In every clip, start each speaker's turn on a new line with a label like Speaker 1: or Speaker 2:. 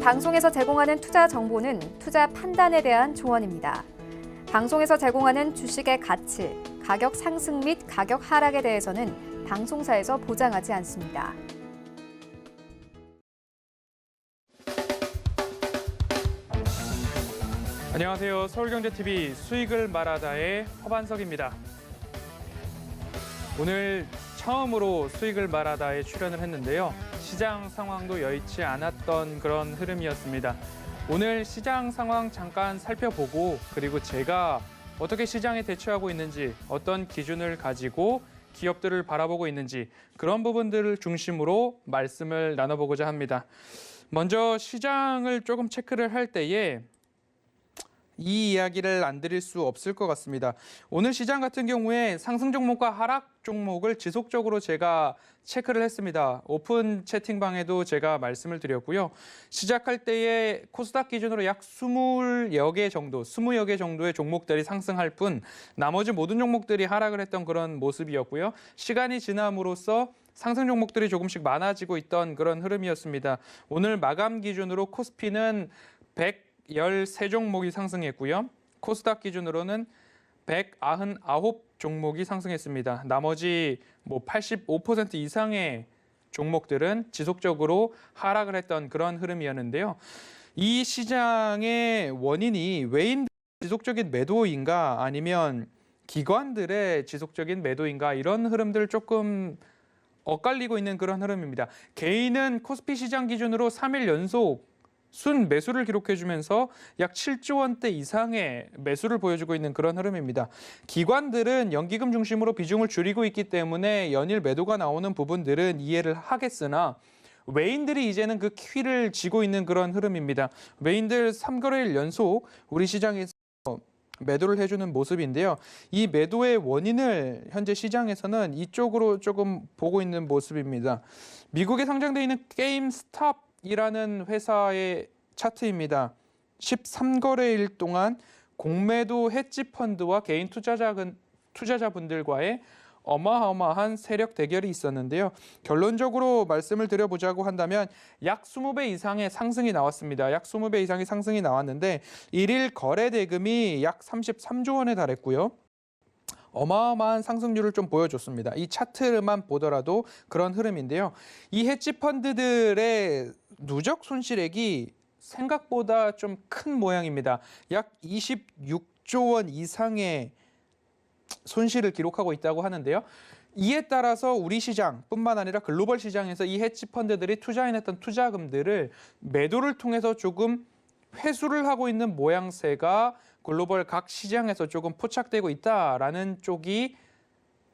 Speaker 1: 방송에서 제공하는 투자 정보는 투자 판단에 대한 조언입니다. 방송에서 제공하는 주식의 가치, 가격 상승 및 가격 하락에 대해서는 방송사에서 보장하지 않습니다.
Speaker 2: 안녕하세요. 서울경제TV 수익을 말하다의 허반석입니다. 오늘 처음으로 수익을 말하다에 출연을 했는데요. 시장 상황도 여의치 않았던 그런 흐름이었습니다. 오늘 시장 상황 잠깐 살펴보고 그리고 제가 어떻게 시장에 대처하고 있는지 어떤 기준을 가지고 기업들을 바라보고 있는지 그런 부분들을 중심으로 말씀을 나눠보고자 합니다. 먼저 시장을 조금 체크를 할 때에 이 이야기를 안 드릴 수 없을 것 같습니다. 오늘 시장 같은 경우에 상승 종목과 하락 종목을 지속적으로 제가 체크를 했습니다. 오픈 채팅방에도 제가 말씀을 드렸고요. 시작할 때에 코스닥 기준으로 약 20여 개 정도의 종목들이 상승할 뿐 나머지 모든 종목들이 하락을 했던 그런 모습이었고요. 시간이 지남으로써 상승 종목들이 조금씩 많아지고 있던 그런 흐름이었습니다. 오늘 마감 기준으로 코스피는 113종목이 상승했고요. 코스닥 기준으로는 199 종목이 상승했습니다. 나머지 85% 이상의 종목들은 지속적으로 하락을 했던 그런 흐름이었는데요. 이 시장의 원인이 외인들의 지속적인 매도인가 아니면 기관들의 지속적인 매도인가 이런 흐름들을 조금 엇갈리고 있는 그런 흐름입니다. 개인은 코스피 시장 기준으로 3일 연속 순 매수를 기록해주면서 약 7조 원대 이상의 매수를 보여주고 있는 그런 흐름입니다. 기관들은 연기금 중심으로 비중을 줄이고 있기 때문에 연일 매도가 나오는 부분들은 이해를 하겠으나 외인들이 이제는 그 키를 쥐고 있는 그런 흐름입니다. 외인들 3거래일 연속 우리 시장에서 매도를 해주는 모습인데요. 이 매도의 원인을 현재 시장에서는 이쪽으로 조금 보고 있는 모습입니다. 미국에 상장되어 있는 게임스톱 이라는 회사의 차트입니다. 13거래일 동안 공매도 헤지 펀드와 개인 투자자분들과의 어마어마한 세력 대결이 있었는데요. 결론적으로 말씀을 드려보자고 한다면 약 20배 이상의 상승이 나왔습니다. 약 20배 이상의 상승이 나왔는데 일일 거래 대금이 약 33조 원에 달했고요. 어마어마한 상승률을 좀 보여줬습니다. 이 차트만 보더라도 그런 흐름인데요. 이 헤지 펀드들의 누적 손실액이 생각보다 좀 큰 모양입니다. 약 26조 원 이상의 손실을 기록하고 있다고 하는데요. 이에 따라서 우리 시장뿐만 아니라 글로벌 시장에서 이 헤지 펀드들이 투자해냈던 투자금들을 매도를 통해서 조금 회수를 하고 있는 모양새가 글로벌 각 시장에서 조금 포착되고 있다라는 쪽이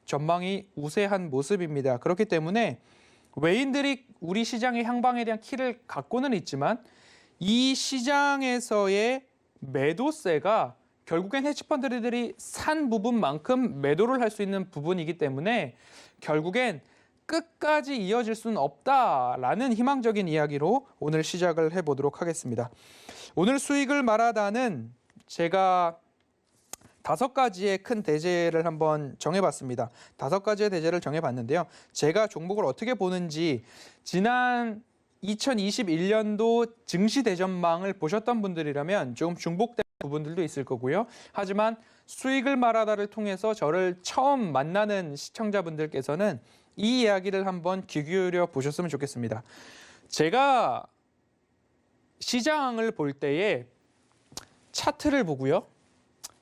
Speaker 2: 전망이 우세한 모습입니다. 그렇기 때문에 외인들이 우리 시장의 향방에 대한 키를 갖고는 있지만 이 시장에서의 매도세가 결국엔 헤지펀드들이 산 부분만큼 매도를 할 수 있는 부분이기 때문에 결국엔 끝까지 이어질 수는 없다라는 희망적인 이야기로 오늘 시작을 해보도록 하겠습니다. 오늘 수익을 말하다는 제가 5가지의 큰 대제를 한번 정해봤습니다. 5가지의 대제를 정해봤는데요. 제가 종목을 어떻게 보는지 지난 2021년도 증시 대전망을 보셨던 분들이라면 조금 중복된 부분들도 있을 거고요. 하지만 수익을 말하다를 통해서 저를 처음 만나는 시청자분들께서는 이 이야기를 한번 귀 기울여 보셨으면 좋겠습니다. 제가 시장을 볼 때에 차트를 보고요.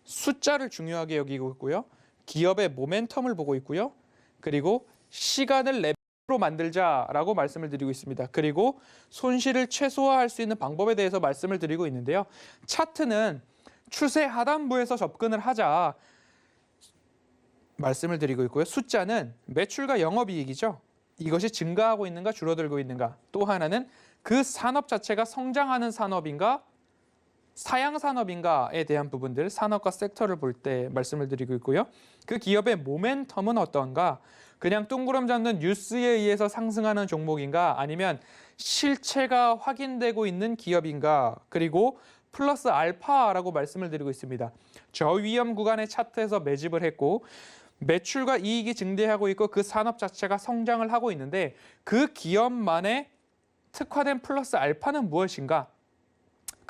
Speaker 2: 숫자를 중요하게 여기고 있고요. 기업의 모멘텀을 보고 있고요. 그리고 시간을 레벨로 만들자라고 말씀을 드리고 있습니다. 그리고 손실을 최소화할 수 있는 방법에 대해서 말씀을 드리고 있는데요. 차트는 추세 하단부에서 접근을 하자 말씀을 드리고 있고요. 숫자는 매출과 영업이익이죠. 이것이 증가하고 있는가 줄어들고 있는가. 또 하나는 그 산업 자체가 성장하는 산업인가 사양 산업인가에 대한 부분들 산업과 섹터를 볼 때 말씀을 드리고 있고요. 그 기업의 모멘텀은 어떤가? 그냥 둥그럼 잡는 뉴스에 의해서 상승하는 종목인가? 아니면 실체가 확인되고 있는 기업인가? 그리고 플러스 알파라고 말씀을 드리고 있습니다. 저위험 구간의 차트에서 매집을 했고 매출과 이익이 증대하고 있고 그 산업 자체가 성장을 하고 있는데 그 기업만의 특화된 플러스 알파는 무엇인가?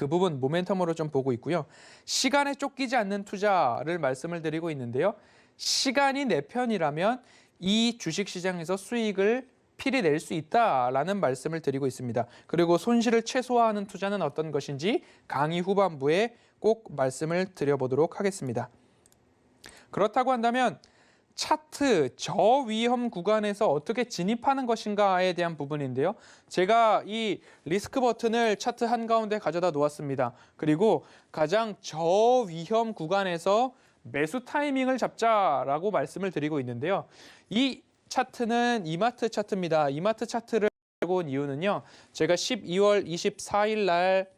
Speaker 2: 그 부분 모멘텀으로 좀 보고 있고요. 시간에 쫓기지 않는 투자를 말씀을 드리고 있는데요. 시간이 내 편이라면 이 주식시장에서 수익을 필히 낼 수 있다라는 말씀을 드리고 있습니다. 그리고 손실을 최소화하는 투자는 어떤 것인지 강의 후반부에 꼭 말씀을 드려보도록 하겠습니다. 그렇다고 한다면 차트 저위험 구간에서 어떻게 진입하는 것인가에 대한 부분인데요. 제가 이 리스크 버튼을 차트 한가운데 가져다 놓았습니다. 그리고 가장 저위험 구간에서 매수 타이밍을 잡자라고 말씀을 드리고 있는데요. 이 차트는 이마트 차트입니다. 이마트 차트를 가지고 온 이유는요. 제가 12월 24일 날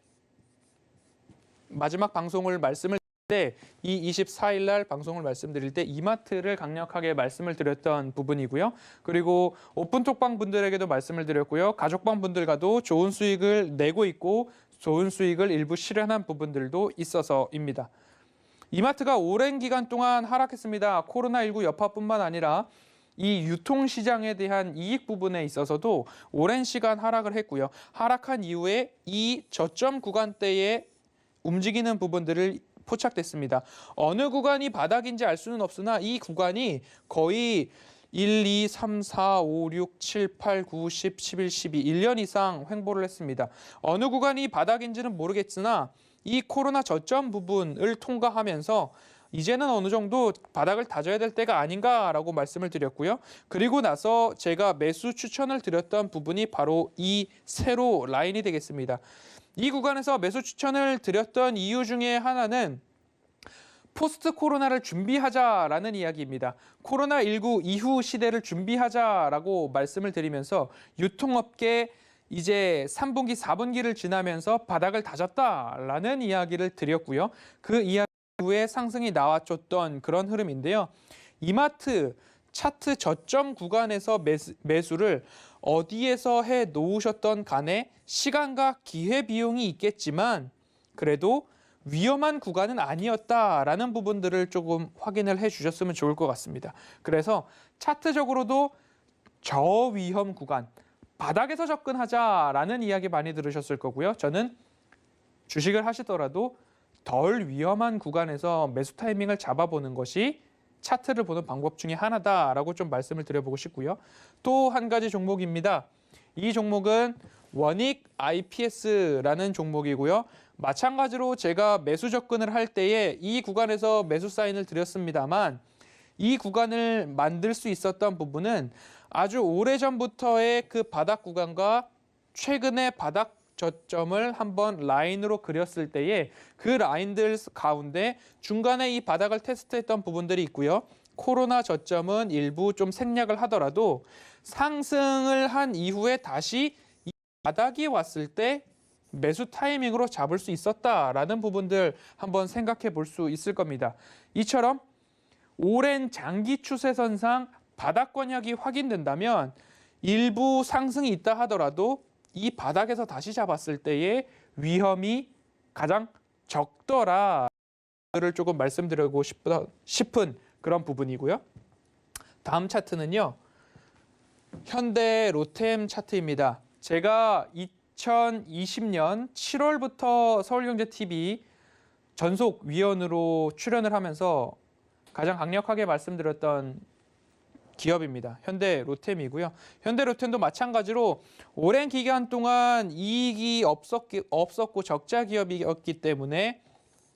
Speaker 2: 마지막 방송을 말씀을 때 이 24일 날 방송을 말씀드릴 때 이마트를 강력하게 말씀을 드렸던 부분이고요. 그리고 오픈톡방 분들에게도 말씀을 드렸고요. 가족방 분들과도 좋은 수익을 내고 있고 좋은 수익을 일부 실현한 부분들도 있어서입니다. 이마트가 오랜 기간 동안 하락했습니다. 코로나19 여파뿐만 아니라 이 유통시장에 대한 이익 부분에 있어서도 오랜 시간 하락을 했고요. 하락한 이후에 이 저점 구간대에 움직이는 부분들을 포착됐습니다. 어느 구간이 바닥인지 알 수는 없으나 이 구간이 거의 1, 2, 3, 4, 5, 6, 7, 8, 9, 10, 11, 12, 1년 이상 횡보를 했습니다. 어느 구간이 바닥인지는 모르겠으나 이 코로나 저점 부분을 통과하면서 이제는 어느 정도 바닥을 다져야 될 때가 아닌가라고 말씀을 드렸고요. 그리고 나서 제가 매수 추천을 드렸던 부분이 바로 이 세로 라인이 되겠습니다. 이 구간에서 매수 추천을 드렸던 이유 중에 하나는 포스트 코로나를 준비하자라는 이야기입니다. 코로나19 이후 시대를 준비하자라고 말씀을 드리면서 유통업계 이제 3분기, 4분기를 지나면서 바닥을 다졌다라는 이야기를 드렸고요. 그 이야기 후에 상승이 나와줬던 그런 흐름인데요. 이마트 차트 저점 구간에서 매수를 어디에서 해 놓으셨던 간에 시간과 기회 비용이 있겠지만 그래도 위험한 구간은 아니었다라는 부분들을 조금 확인을 해 주셨으면 좋을 것 같습니다. 그래서 차트적으로도 저위험 구간, 바닥에서 접근하자라는 이야기 많이 들으셨을 거고요. 저는 주식을 하시더라도 덜 위험한 구간에서 매수 타이밍을 잡아보는 것이 차트를 보는 방법 중에 하나다라고 좀 말씀을 드려보고 싶고요. 또 한 가지 종목입니다. 이 종목은 원익 IPS라는 종목이고요. 마찬가지로 제가 매수 접근을 할 때에 이 구간에서 매수 사인을 드렸습니다만 이 구간을 만들 수 있었던 부분은 아주 오래전부터의 그 바닥 구간과 최근의 바닥 저점을 한번 라인으로 그렸을 때에 그 라인들 가운데 중간에 이 바닥을 테스트했던 부분들이 있고요. 코로나 저점은 일부 좀 생략을 하더라도 상승을 한 이후에 다시 이 바닥이 왔을 때 매수 타이밍으로 잡을 수 있었다라는 부분들 한번 생각해 볼 수 있을 겁니다. 이처럼 오랜 장기 추세선상 바닥 권역이 확인된다면 일부 상승이 있다 하더라도 이 바닥에서 다시 잡았을 때의 위험이 가장 적더라를 조금 말씀드리고 싶은 그런 부분이고요. 다음 차트는요. 현대 로템 차트입니다. 제가 2020년 7월부터 서울경제TV 전속위원으로 출연을 하면서 가장 강력하게 말씀드렸던 기업입니다. 현대 로템이고요. 현대 로템도 마찬가지로 오랜 기간 동안 이익이 없었고 적자 기업이었기 때문에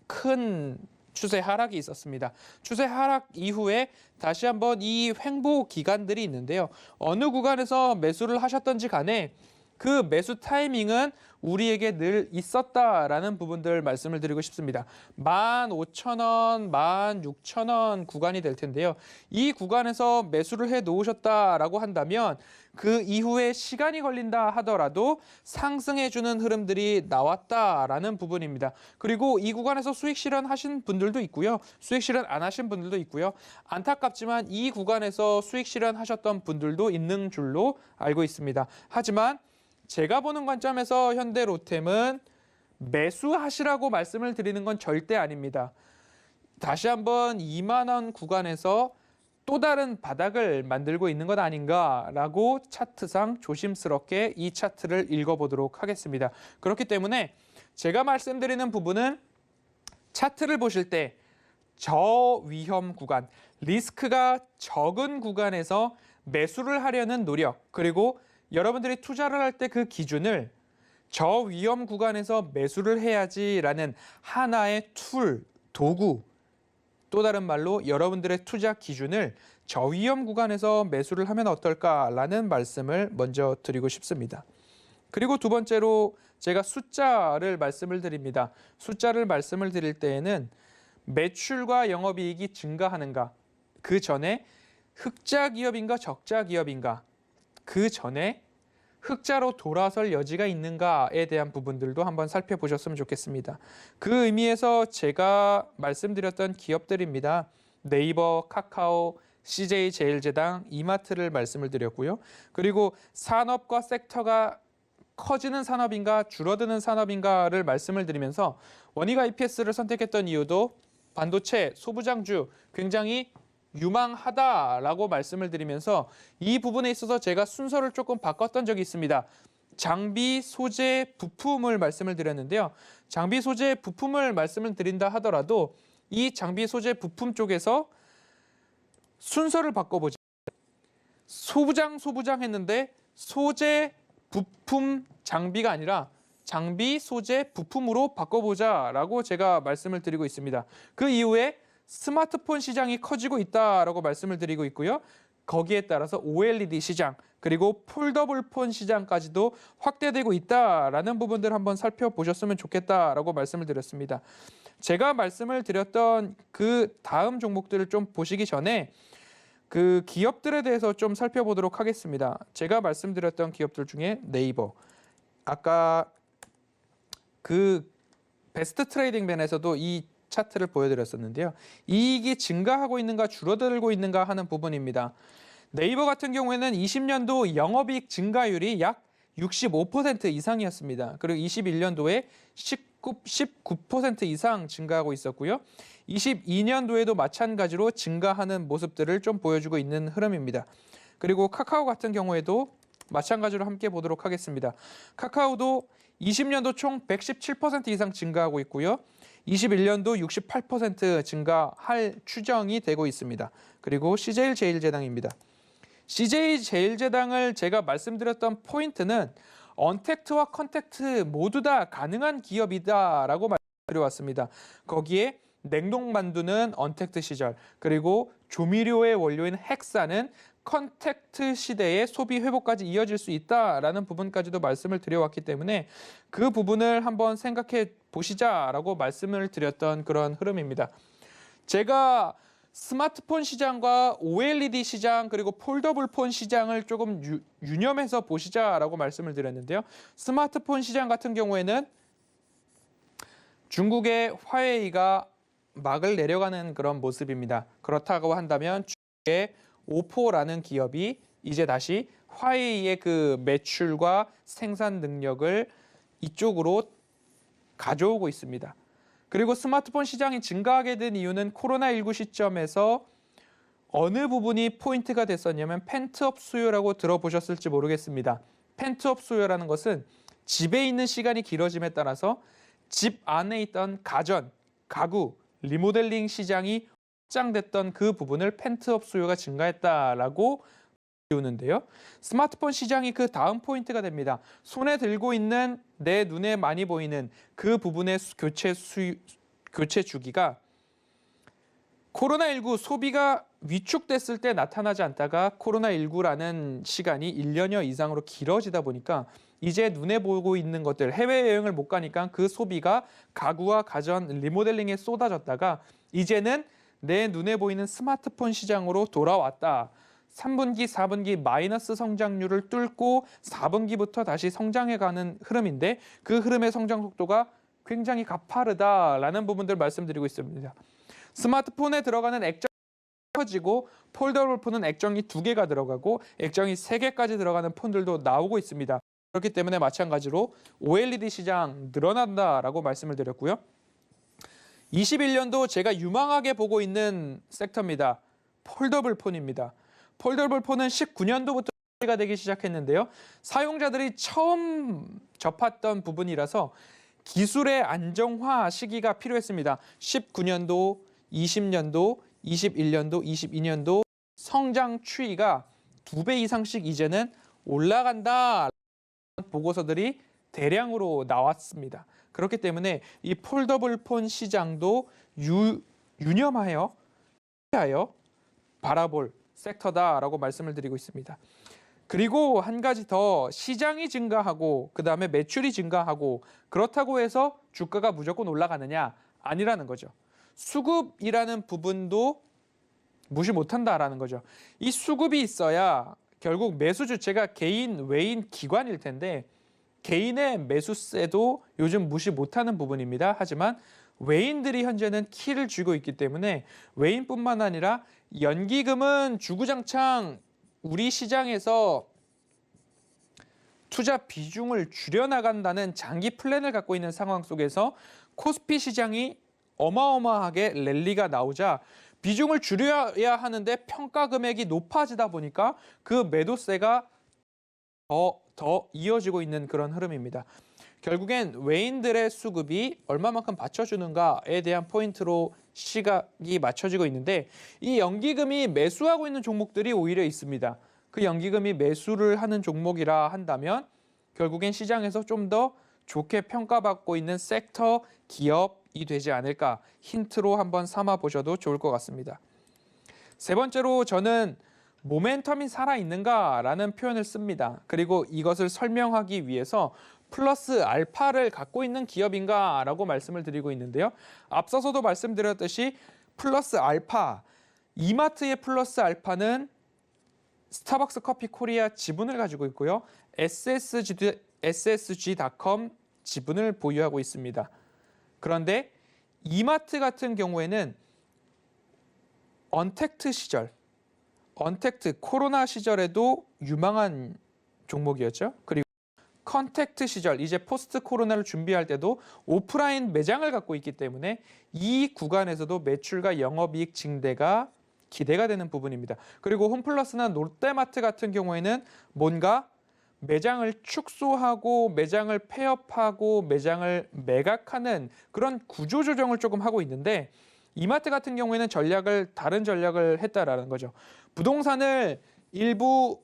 Speaker 2: 큰 추세 하락이 있었습니다. 추세 하락 이후에 다시 한번 이 횡보 기간들이 있는데요. 어느 구간에서 매수를 하셨던지 간에 그 매수 타이밍은 우리에게 늘 있었다라는 부분들 말씀을 드리고 싶습니다. 15,000원, 16,000원 구간이 될 텐데요. 이 구간에서 매수를 해 놓으셨다라고 한다면 그 이후에 시간이 걸린다 하더라도 상승해주는 흐름들이 나왔다라는 부분입니다. 그리고 이 구간에서 수익 실현하신 분들도 있고요. 수익 실현 안 하신 분들도 있고요. 안타깝지만 이 구간에서 수익 실현하셨던 분들도 있는 줄로 알고 있습니다. 하지만 제가 보는 관점에서 현대 로템은 매수하시라고 말씀을 드리는 건 절대 아닙니다. 다시 한번 2만 원 구간에서 또 다른 바닥을 만들고 있는 것 아닌가라고 차트상 조심스럽게 이 차트를 읽어보도록 하겠습니다. 그렇기 때문에 제가 말씀드리는 부분은 차트를 보실 때 저위험 구간, 리스크가 적은 구간에서 매수를 하려는 노력, 그리고 여러분들이 투자를 할 때 그 기준을 저위험 구간에서 매수를 해야지라는 하나의 툴, 도구, 또 다른 말로 여러분들의 투자 기준을 저위험 구간에서 매수를 하면 어떨까라는 말씀을 먼저 드리고 싶습니다. 그리고 두 번째로 제가 숫자를 말씀을 드립니다. 숫자를 말씀을 드릴 때에는 매출과 영업이익이 증가하는가, 그 전에 흑자 기업인가 적자 기업인가, 그 전에 흑자로 돌아설 여지가 있는가에 대한 부분들도 한번 살펴보셨으면 좋겠습니다. 그 의미에서 제가 말씀드렸던 기업들입니다. 네이버, 카카오, CJ제일제당, 이마트를 말씀을 드렸고요. 그리고 산업과 섹터가 커지는 산업인가 줄어드는 산업인가를 말씀을 드리면서 원익 IPS를 선택했던 이유도 반도체, 소부장주 굉장히 유망하다라고 말씀을 드리면서 이 부분에 있어서 제가 순서를 조금 바꿨던 적이 있습니다. 장비, 소재, 부품을 말씀을 드렸는데요. 장비, 소재, 부품을 말씀을 드린다 하더라도 이 장비, 소재, 부품 쪽에서 순서를 바꿔보자. 소부장 했는데 소재, 부품, 장비가 아니라 장비, 소재, 부품으로 바꿔보자라고 제가 말씀을 드리고 있습니다. 그 이후에 스마트폰 시장이 커지고 있다라고 말씀을 드리고 있고요. 거기에 따라서 OLED 시장 그리고 폴더블 폰 시장까지도 확대되고 있다라는 부분들 한번 살펴보셨으면 좋겠다라고 말씀을 드렸습니다. 제가 말씀을 드렸던 그 다음 종목들을 좀 보시기 전에 그 기업들에 대해서 좀 살펴보도록 하겠습니다. 제가 말씀드렸던 기업들 중에 네이버, 아까 그 베스트 트레이딩 밴에서도 이 차트를 보여드렸었는데요. 이익이 증가하고 있는가 줄어들고 있는가 하는 부분입니다. 네이버 같은 경우에는 20년도 영업이익 증가율이 약 65% 이상이었습니다. 그리고 21년도에 19% 이상 증가하고 있었고요. 22년도에도 마찬가지로 증가하는 모습들을 좀 보여주고 있는 흐름입니다. 그리고 카카오 같은 경우에도 마찬가지로 함께 보도록 하겠습니다. 카카오도 20년도 총 117% 이상 증가하고 있고요. 21년도 68% 증가할 추정이 되고 있습니다. 그리고 CJ제일제당입니다. CJ제일제당을 제가 말씀드렸던 포인트는 언택트와 컨택트 모두 다 가능한 기업이다라고 말씀드려왔습니다. 거기에 냉동만두는 언택트 시절, 그리고 조미료의 원료인 헥사는 컨택트 시대의 소비 회복까지 이어질 수 있다라는 부분까지도 말씀을 드려왔기 때문에 그 부분을 한번 생각해 보시자라고 말씀을 드렸던 그런 흐름입니다. 제가 스마트폰 시장과 OLED 시장 그리고 폴더블 폰 시장을 조금 유념해서 보시자라고 말씀을 드렸는데요. 스마트폰 시장 같은 경우에는 중국의 화웨이가 막을 내려가는 그런 모습입니다. 그렇다고 한다면 중국의 오포라는 기업이 이제 다시 화웨이의 그 매출과 생산 능력을 이쪽으로 가져오고 있습니다. 그리고 스마트폰 시장이 증가하게 된 이유는 코로나19 시점에서 어느 부분이 포인트가 됐었냐면 펜트업 수요라고 들어보셨을지 모르겠습니다. 펜트업 수요라는 것은 집에 있는 시간이 길어짐에 따라서 집 안에 있던 가전, 가구, 리모델링 시장이 확장됐던 그 부분을 펜트업 수요가 증가했다라고 보는데요. 스마트폰 시장이 그 다음 포인트가 됩니다. 손에 들고 있는 내 눈에 많이 보이는 그 부분의 교체 주기가 코로나19 소비가 위축됐을 때 나타나지 않다가 코로나19라는 시간이 1년여 이상으로 길어지다 보니까 이제 눈에 보고 있는 것들, 해외여행을 못 가니까 그 소비가 가구와 가전, 리모델링에 쏟아졌다가 이제는 내 눈에 보이는 스마트폰 시장으로 돌아왔다. 3분기, 4분기 마이너스 성장률을 뚫고 4분기부터 다시 성장해가는 흐름인데 그 흐름의 성장 속도가 굉장히 가파르다라는 부분들 말씀드리고 있습니다. 스마트폰에 들어가는 액정이 커지고 폴더블 폰은 액정이 2개가 들어가고 액정이 3개까지 들어가는 폰들도 나오고 있습니다. 그렇기 때문에 마찬가지로 OLED 시장 늘어난다라고 말씀을 드렸고요. 21년도 제가 유망하게 보고 있는 섹터입니다. 폴더블 폰입니다. 폴더블 폰은 19년도부터 가 되기 시작했는데요. 사용자들이 처음 접했던 부분이라서 기술의 안정화 시기가 필요했습니다. 19년도, 20년도, 21년도, 22년도 성장 추이가 2배 이상씩 이제는 올라간다 보고서들이 대량으로 나왔습니다. 그렇기 때문에 이 폴더블 폰 시장도 유념하여 바라볼 섹터다라고 말씀을 드리고 있습니다. 그리고 한 가지 더, 시장이 증가하고 그다음에 매출이 증가하고 그렇다고 해서 주가가 무조건 올라가느냐? 아니라는 거죠. 수급이라는 부분도 무시 못한다라는 거죠. 이 수급이 있어야 결국 매수 주체가 개인, 외인, 기관일 텐데 개인의 매수세도 요즘 무시 못하는 부분입니다. 하지만 외인들이 현재는 키를 쥐고 있기 때문에 외인뿐만 아니라 연기금은 주구장창 우리 시장에서 투자 비중을 줄여나간다는 장기 플랜을 갖고 있는 상황 속에서 코스피 시장이 어마어마하게 랠리가 나오자 비중을 줄여야 하는데 평가 금액이 높아지다 보니까 그 매도세가 더 이어지고 있는 그런 흐름입니다. 결국엔 외인들의 수급이 얼마만큼 받쳐주는가에 대한 포인트로 시각이 맞춰지고 있는데 이 연기금이 매수하고 있는 종목들이 오히려 있습니다. 그 연기금이 매수를 하는 종목이라 한다면 결국엔 시장에서 좀 더 좋게 평가받고 있는 섹터 기업이 되지 않을까 힌트로 한번 삼아 보셔도 좋을 것 같습니다. 세 번째로 저는 모멘텀이 살아있는가라는 표현을 씁니다. 그리고 이것을 설명하기 위해서 플러스 알파를 갖고 있는 기업인가라고 말씀을 드리고 있는데요. 앞서서도 말씀드렸듯이 플러스 알파, 이마트의 플러스 알파는 스타벅스 커피 코리아 지분을 가지고 있고요. SSG.com 지분을 보유하고 있습니다. 그런데 이마트 같은 경우에는 언택트 시절, 코로나 시절에도 유망한 종목이었죠. 그리고 컨택트 시절, 이제 포스트 코로나를 준비할 때도 오프라인 매장을 갖고 있기 때문에 이 구간에서도 매출과 영업이익 증대가 기대가 되는 부분입니다. 그리고 홈플러스나 롯데마트 같은 경우에는 뭔가 매장을 축소하고 매장을 폐업하고 매장을 매각하는 그런 구조 조정을 조금 하고 있는데 이마트 같은 경우에는 다른 전략을 했다라는 거죠. 부동산을 일부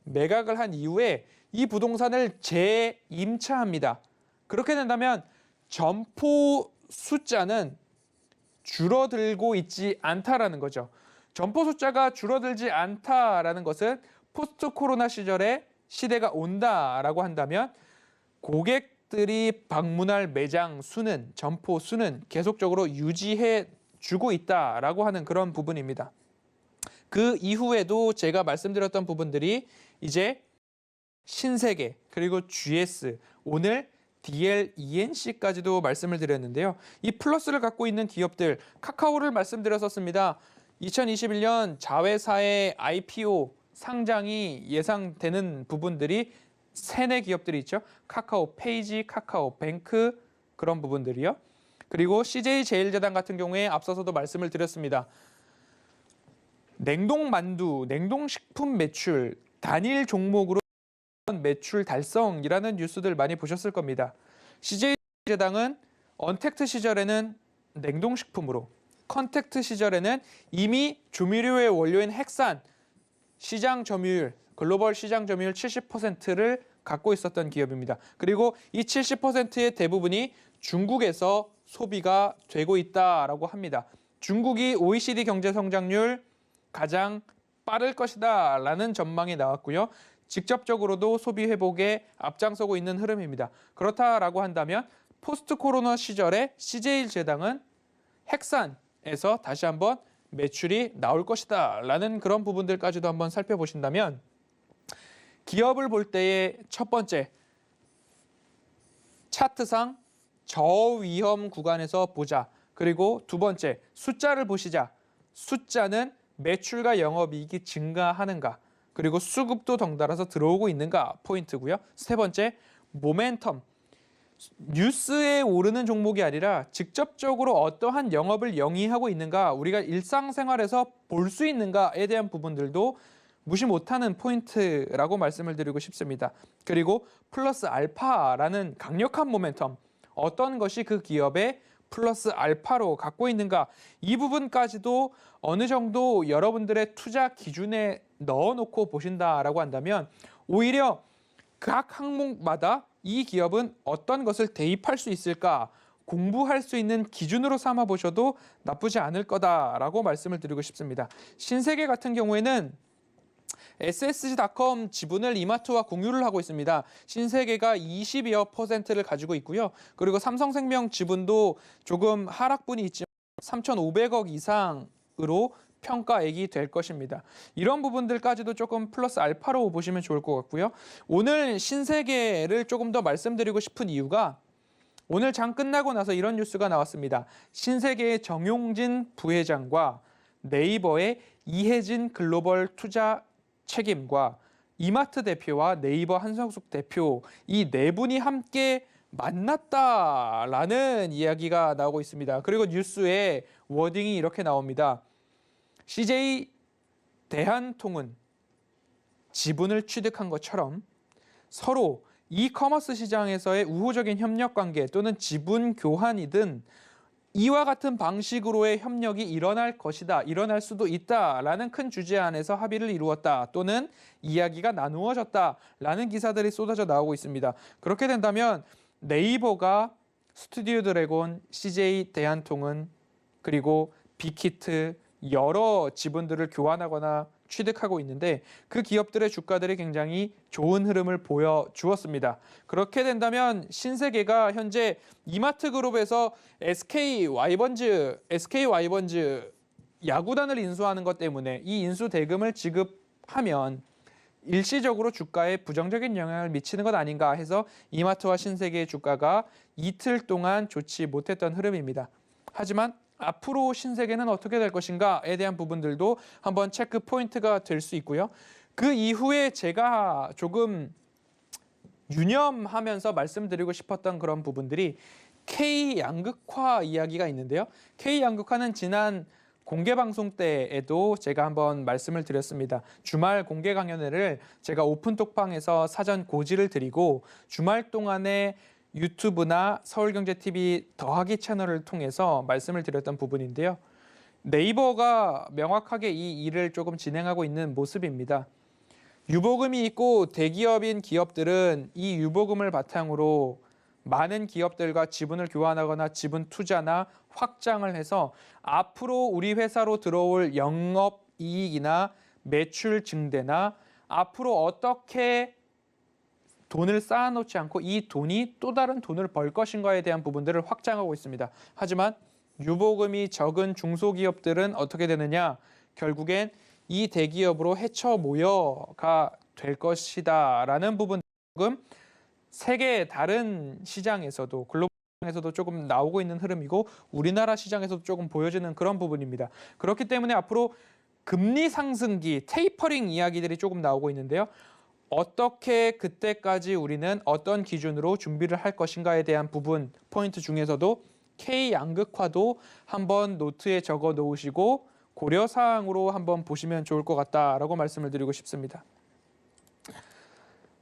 Speaker 2: 매각을 한 이후에 이 부동산을 재임차합니다. 그렇게 된다면 점포 숫자는 줄어들고 있지 않다라는 거죠. 점포 숫자가 줄어들지 않다라는 것은 포스트 코로나 시절에 시대가 온다라고 한다면 고객들이 방문할 매장 수는, 점포 수는 계속적으로 유지해 주고 있다라고 하는 그런 부분입니다. 그 이후에도 제가 말씀드렸던 부분들이 이제 신세계 그리고 GS, 오늘 DLENC까지도 말씀을 드렸는데요. 이 플러스를 갖고 있는 기업들, 카카오를 말씀드렸었습니다. 2021년 자회사의 IPO 상장이 예상되는 부분들이 3-4 기업들이 있죠. 카카오 페이지, 카카오 뱅크 그런 부분들이요. 그리고 CJ제일제당 같은 경우에 앞서서도 말씀을 드렸습니다. 냉동만두, 냉동식품 매출 단일 종목으로 매출 달성이라는 뉴스들 많이 보셨을 겁니다. CJ제당은 언택트 시절에는 냉동식품으로, 컨택트 시절에는 이미 조미료의 원료인 핵산 시장 점유율, 글로벌 시장 점유율 70%를 갖고 있었던 기업입니다. 그리고 이 70%의 대부분이 중국에서 소비가 되고 있다라고 합니다. 중국이 OECD 경제 성장률 가장 빠를 것이다라는 전망이 나왔고요. 직접적으로도 소비 회복에 앞장서고 있는 흐름입니다. 그렇다라고 한다면 포스트 코로나 시절에 CJ제당은 핵산에서 다시 한번 매출이 나올 것이다 라는 그런 부분들까지도 한번 살펴보신다면 기업을 볼 때의 첫 번째, 차트상 저위험 구간에서 보자. 그리고 두 번째, 숫자를 보시자. 숫자는 매출과 영업이익이 증가하는가, 그리고 수급도 덩달아서 들어오고 있는가 포인트고요. 세 번째, 모멘텀. 뉴스에 오르는 종목이 아니라 직접적으로 어떠한 영업을 영위하고 있는가, 우리가 일상생활에서 볼 수 있는가에 대한 부분들도 무시 못하는 포인트라고 말씀을 드리고 싶습니다. 그리고 플러스 알파라는 강력한 모멘텀, 어떤 것이 그 기업의 플러스 알파로 갖고 있는가, 이 부분까지도 어느 정도 여러분들의 투자 기준에 넣어놓고 보신다라고 한다면 오히려 각 항목마다 이 기업은 어떤 것을 대입할 수 있을까 공부할 수 있는 기준으로 삼아 보셔도 나쁘지 않을 거다라고 말씀을 드리고 싶습니다. 신세계 같은 경우에는 SSG.com 지분을 이마트와 공유를 하고 있습니다. 신세계가 20여%를 가지고 있고요. 그리고 삼성생명 지분도 조금 하락분이 있지만 3,500억 이상으로 평가액이 될 것입니다. 이런 부분들까지도 조금 플러스 알파로 보시면 좋을 것 같고요. 오늘 신세계를 조금 더 말씀드리고 싶은 이유가 오늘 장 끝나고 나서 이런 뉴스가 나왔습니다. 신세계의 정용진 부회장과 네이버의 이혜진 글로벌 투자 책임과 이마트 대표와 네이버 한성숙 대표 이 네 분이 함께 만났다라는 이야기가 나오고 있습니다. 그리고 뉴스에 워딩이 이렇게 나옵니다. CJ 대한통운 지분을 취득한 것처럼 서로 이커머스 시장에서의 우호적인 협력 관계 또는 지분 교환이든 이와 같은 방식으로의 협력이 일어날 것이다, 일어날 수도 있다라는 큰 주제 안에서 합의를 이루었다 또는 이야기가 나누어졌다라는 기사들이 쏟아져 나오고 있습니다. 그렇게 된다면 네이버가 스튜디오 드래곤, CJ 대한통운 그리고 빅히트 여러 지분들을 교환하거나 취득하고 있는데 그 기업들의 주가들이 굉장히 좋은 흐름을 보여주었습니다. 그렇게 된다면 신세계가 현재 이마트그룹에서 SK 와이번즈 야구단을 인수하는 것 때문에 이 인수 대금을 지급하면 일시적으로 주가에 부정적인 영향을 미치는 것 아닌가 해서 이마트와 신세계의 주가가 이틀 동안 좋지 못했던 흐름입니다. 하지만 앞으로 신세계는 어떻게 될 것인가에 대한 부분들도 한번 체크 포인트가 될 수 있고요. 그 이후에 제가 조금 유념하면서 말씀드리고 싶었던 그런 부분들이 K양극화 이야기가 있는데요. K양극화는 지난 공개 방송 때에도 제가 한번 말씀을 드렸습니다. 주말 공개 강연회를 제가 오픈톡방에서 사전 고지를 드리고 주말 동안에 유튜브나 서울경제TV 더하기 채널을 통해서 말씀을 드렸던 부분인데요. 네이버가 명확하게 이 일을 조금 진행하고 있는 모습입니다. 유보금이 있고 대기업인 기업들은 이 유보금을 바탕으로 많은 기업들과 지분을 교환하거나 지분 투자나 확장을 해서 앞으로 우리 회사로 들어올 영업이익이나 매출 증대나 앞으로 어떻게 돈을 쌓아놓지 않고 이 돈이 또 다른 돈을 벌 것인가에 대한 부분들을 확장하고 있습니다. 하지만 유보금이 적은 중소기업들은 어떻게 되느냐? 결국엔 이 대기업으로 헤쳐 모여가 될 것이다라는 부분 조금 세계 다른 시장에서도 글로벌 시장에서도 조금 나오고 있는 흐름이고 우리나라 시장에서도 조금 보여지는 그런 부분입니다. 그렇기 때문에 앞으로 금리 상승기, 테이퍼링 이야기들이 조금 나오고 있는데요. 어떻게 그때까지 우리는 어떤 기준으로 준비를 할 것인가에 대한 부분 포인트 중에서도 K양극화도 한번 노트에 적어 놓으시고 고려사항으로 한번 보시면 좋을 것 같다라고 말씀을 드리고 싶습니다.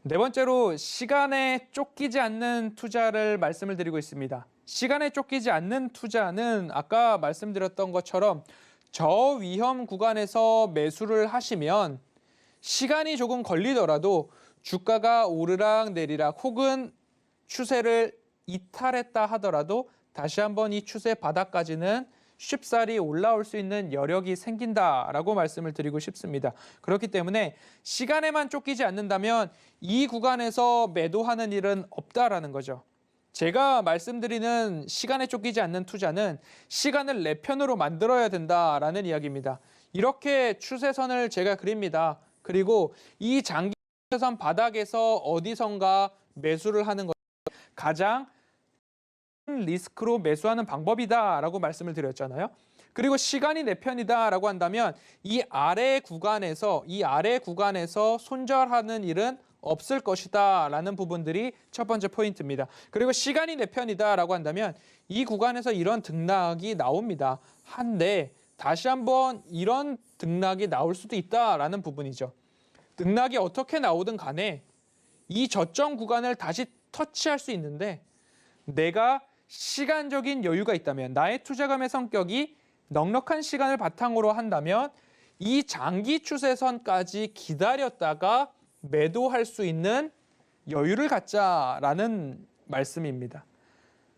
Speaker 2: 네 번째로 시간에 쫓기지 않는 투자를 말씀을 드리고 있습니다. 시간에 쫓기지 않는 투자는 아까 말씀드렸던 것처럼 저위험 구간에서 매수를 하시면 시간이 조금 걸리더라도 주가가 오르락 내리락 혹은 추세를 이탈했다 하더라도 다시 한번 이 추세 바닥까지는 쉽사리 올라올 수 있는 여력이 생긴다라고 말씀을 드리고 싶습니다. 그렇기 때문에 시간에만 쫓기지 않는다면 이 구간에서 매도하는 일은 없다라는 거죠. 제가 말씀드리는 시간에 쫓기지 않는 투자는 시간을 내 편으로 만들어야 된다라는 이야기입니다. 이렇게 추세선을 제가 그립니다. 그리고 이 장기 추세선 바닥에서 어디선가 매수를 하는 것 가장 리스크로 매수하는 방법이다라고 말씀을 드렸잖아요. 그리고 시간이 내 편이다라고 한다면 이 아래 구간에서 손절하는 일은 없을 것이다라는 부분들이 첫 번째 포인트입니다. 그리고 시간이 내 편이다라고 한다면 이 구간에서 이런 등락이 나옵니다. 한데 다시 한번 이런 등락이 나올 수도 있다라는 부분이죠. 등락이 어떻게 나오든 간에 이 저점 구간을 다시 터치할 수 있는데 내가 시간적인 여유가 있다면 나의 투자감의 성격이 넉넉한 시간을 바탕으로 한다면 이 장기 추세선까지 기다렸다가 매도할 수 있는 여유를 갖자라는 말씀입니다.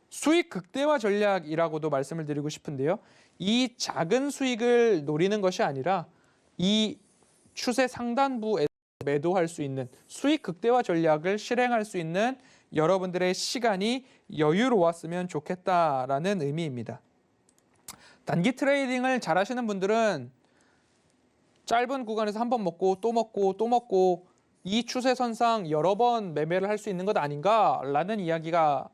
Speaker 2: 수익 극대화 전략이라고도 말씀을 드리고 싶은데요. 이 작은 수익을 노리는 것이 아니라 이 추세 상단부에 매도할 수 있는 수익 극대화 전략을 실행할 수 있는 여러분들의 시간이 여유로웠으면 좋겠다라는 의미입니다. 단기 트레이딩을 잘 하시는 분들은 짧은 구간에서 한 번 먹고 또 먹고 또 먹고 이 추세선상 여러 번 매매를 할 수 있는 것 아닌가라는 이야기가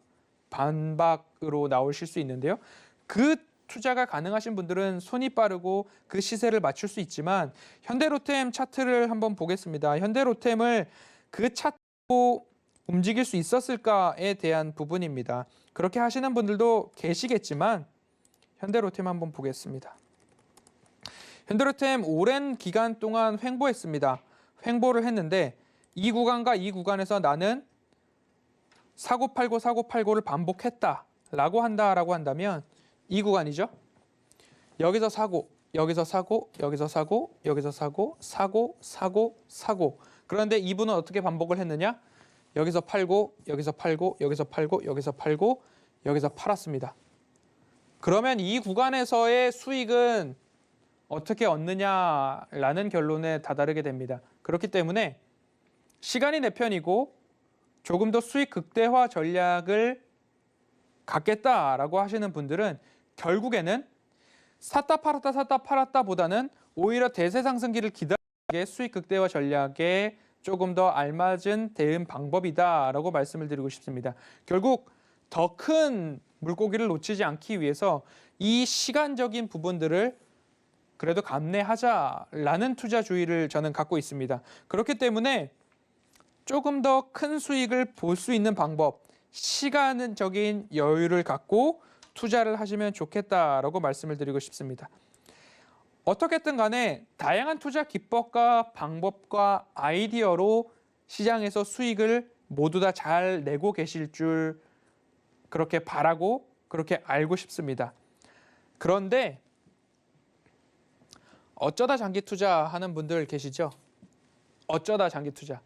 Speaker 2: 반박으로 나오실 수 있는데요. 그 투자가 가능하신 분들은 손이 빠르고 그 시세를 맞출 수 있지만 현대로템 차트를 한번 보겠습니다. 현대로템을 그 차트로 움직일 수 있었을까에 대한 부분입니다. 그렇게 하시는 분들도 계시겠지만 현대로템 한번 보겠습니다. 현대로템 오랜 기간 동안 횡보했습니다. 횡보를 했는데 이 구간과 이 구간에서 나는 사고 팔고를 반복했다라고 한다면 이 구간이죠. 여기서 사고, 여기서 사고, 여기서 사고, 여기서 사고, 사고. 그런데 이분은 어떻게 반복을 했느냐? 여기서 팔고, 여기서 팔고, 여기서 팔고, 여기서 팔고, 여기서 팔았습니다. 그러면 이 구간에서의 수익은 어떻게 얻느냐라는 결론에 다다르게 됩니다. 그렇기 때문에 시간이 내 편이고 조금 더 수익 극대화 전략을 갖겠다라고 하시는 분들은 결국에는 샀다 팔았다 보다는 오히려 대세 상승기를 기다리게 수익 극대화 전략에 조금 더 알맞은 대응 방법이다라고 말씀을 드리고 싶습니다. 결국 더 큰 물고기를 놓치지 않기 위해서 이 시간적인 부분들을 그래도 감내하자라는 투자주의를 저는 갖고 있습니다. 그렇기 때문에 조금 더 큰 수익을 볼 수 있는 방법, 시간적인 여유를 갖고 투자를 하시면 좋겠다라고 말씀을 드리고 싶습니다. 어떻게든 간에 다양한 투자 기법과 방법과 아이디어로 시장에서 수익을 모두 다 잘 내고 계실 줄 그렇게 바라고 그렇게 알고 싶습니다. 그런데 어쩌다 장기 투자하는 분들 계시죠? 어쩌다 장기 투자.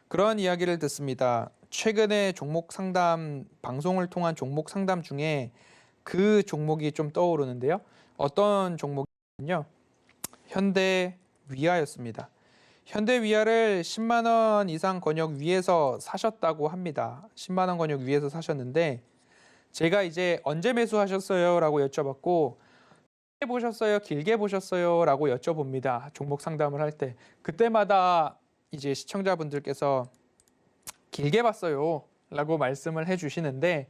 Speaker 2: 그런 이야기를 듣습니다. 최근에 종목 상담 방송을 통한 종목 상담 중에 그 종목이 좀 떠오르는데요. 어떤 종목이냐면요. 현대위아였습니다. 현대위아를 10만 원 이상 권역 위에서 사셨다고 합니다. 10만 원 권역 위에서 사셨는데 제가 이제 언제 매수하셨어요? 라고 여쭤봤고 짧게 보셨어요? 길게 보셨어요? 라고 여쭤봅니다. 종목 상담을 할 때. 그때마다 이제 시청자분들께서 길게 봤어요 라고 말씀을 해주시는데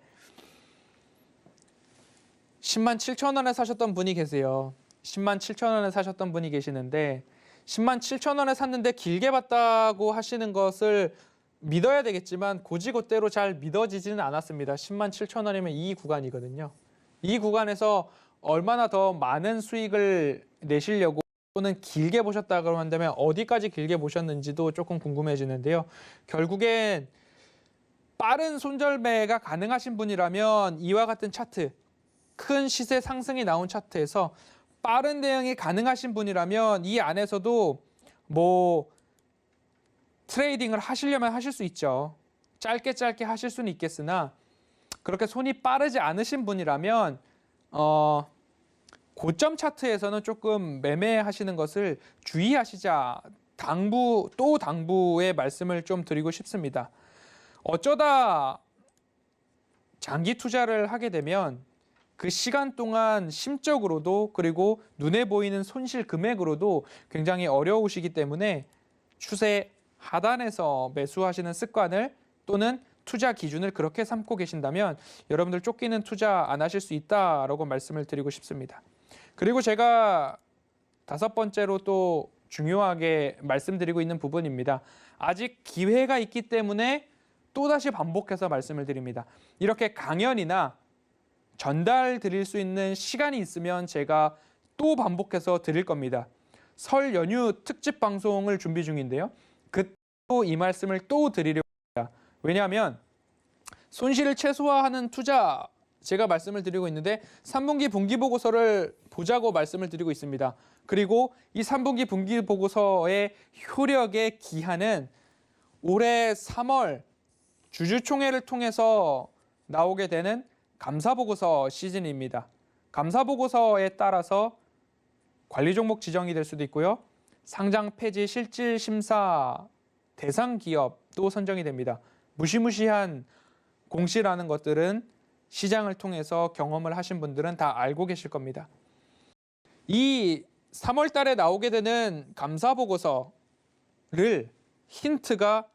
Speaker 2: 10만 7천 원에 사셨던 분이 계세요. 10만 7천 원에 사셨던 분이 계시는데 10만 7천 원에 샀는데 길게 봤다고 하시는 것을 믿어야 되겠지만 곧이곧대로 잘 믿어지지는 않았습니다. 10만 7천 원이면 이 구간이거든요. 이 구간에서 얼마나 더 많은 수익을 내시려고 또는 길게 보셨다고 한다면 어디까지 길게 보셨는지도 조금 궁금해지는데요. 결국엔 빠른 손절매가 가능하신 분이라면 이와 같은 차트, 큰 시세 상승이 나온 차트에서 빠른 대응이 가능하신 분이라면 이 안에서도 트레이딩을 하시려면 하실 수 있죠. 짧게 하실 수는 있겠으나 그렇게 손이 빠르지 않으신 분이라면 고점 차트에서는 조금 매매하시는 것을 주의하시자 당부의 말씀을 좀 드리고 싶습니다. 어쩌다 장기 투자를 하게 되면 그 시간 동안 심적으로도 그리고 눈에 보이는 손실 금액으로도 굉장히 어려우시기 때문에 추세 하단에서 매수하시는 습관을 또는 투자 기준을 그렇게 삼고 계신다면 여러분들 쫓기는 투자 안 하실 수 있다라고 말씀을 드리고 싶습니다. 그리고 제가 5번째로 또 중요하게 말씀드리고 있는 부분입니다. 아직 기회가 있기 때문에 또다시 반복해서 말씀을 드립니다. 이렇게 강연이나 전달 드릴 수 있는 시간이 있으면 제가 또 반복해서 드릴 겁니다. 설 연휴 특집 방송을 준비 중인데요. 그 또 이 말씀을 또 드리려고 합니다. 왜냐하면 손실을 최소화하는 투자 제가 말씀을 드리고 있는데 3분기 분기보고서를 보자고 말씀을 드리고 있습니다. 그리고 이 3분기 분기보고서의 효력의 기한은 올해 3월 주주총회를 통해서 나오게 되는 감사보고서 시즌입니다. 감사보고서에 따라서 관리 종목 지정이 될 수도 있고요. 상장 폐지 실질 심사 대상 기업도 선정이 됩니다. 무시무시한 공시라는 것들은 시장을 통해서 경험을 하신 분들은 다 알고 계실 겁니다. 이 3월 달에 나오게 되는 감사보고서를 힌트가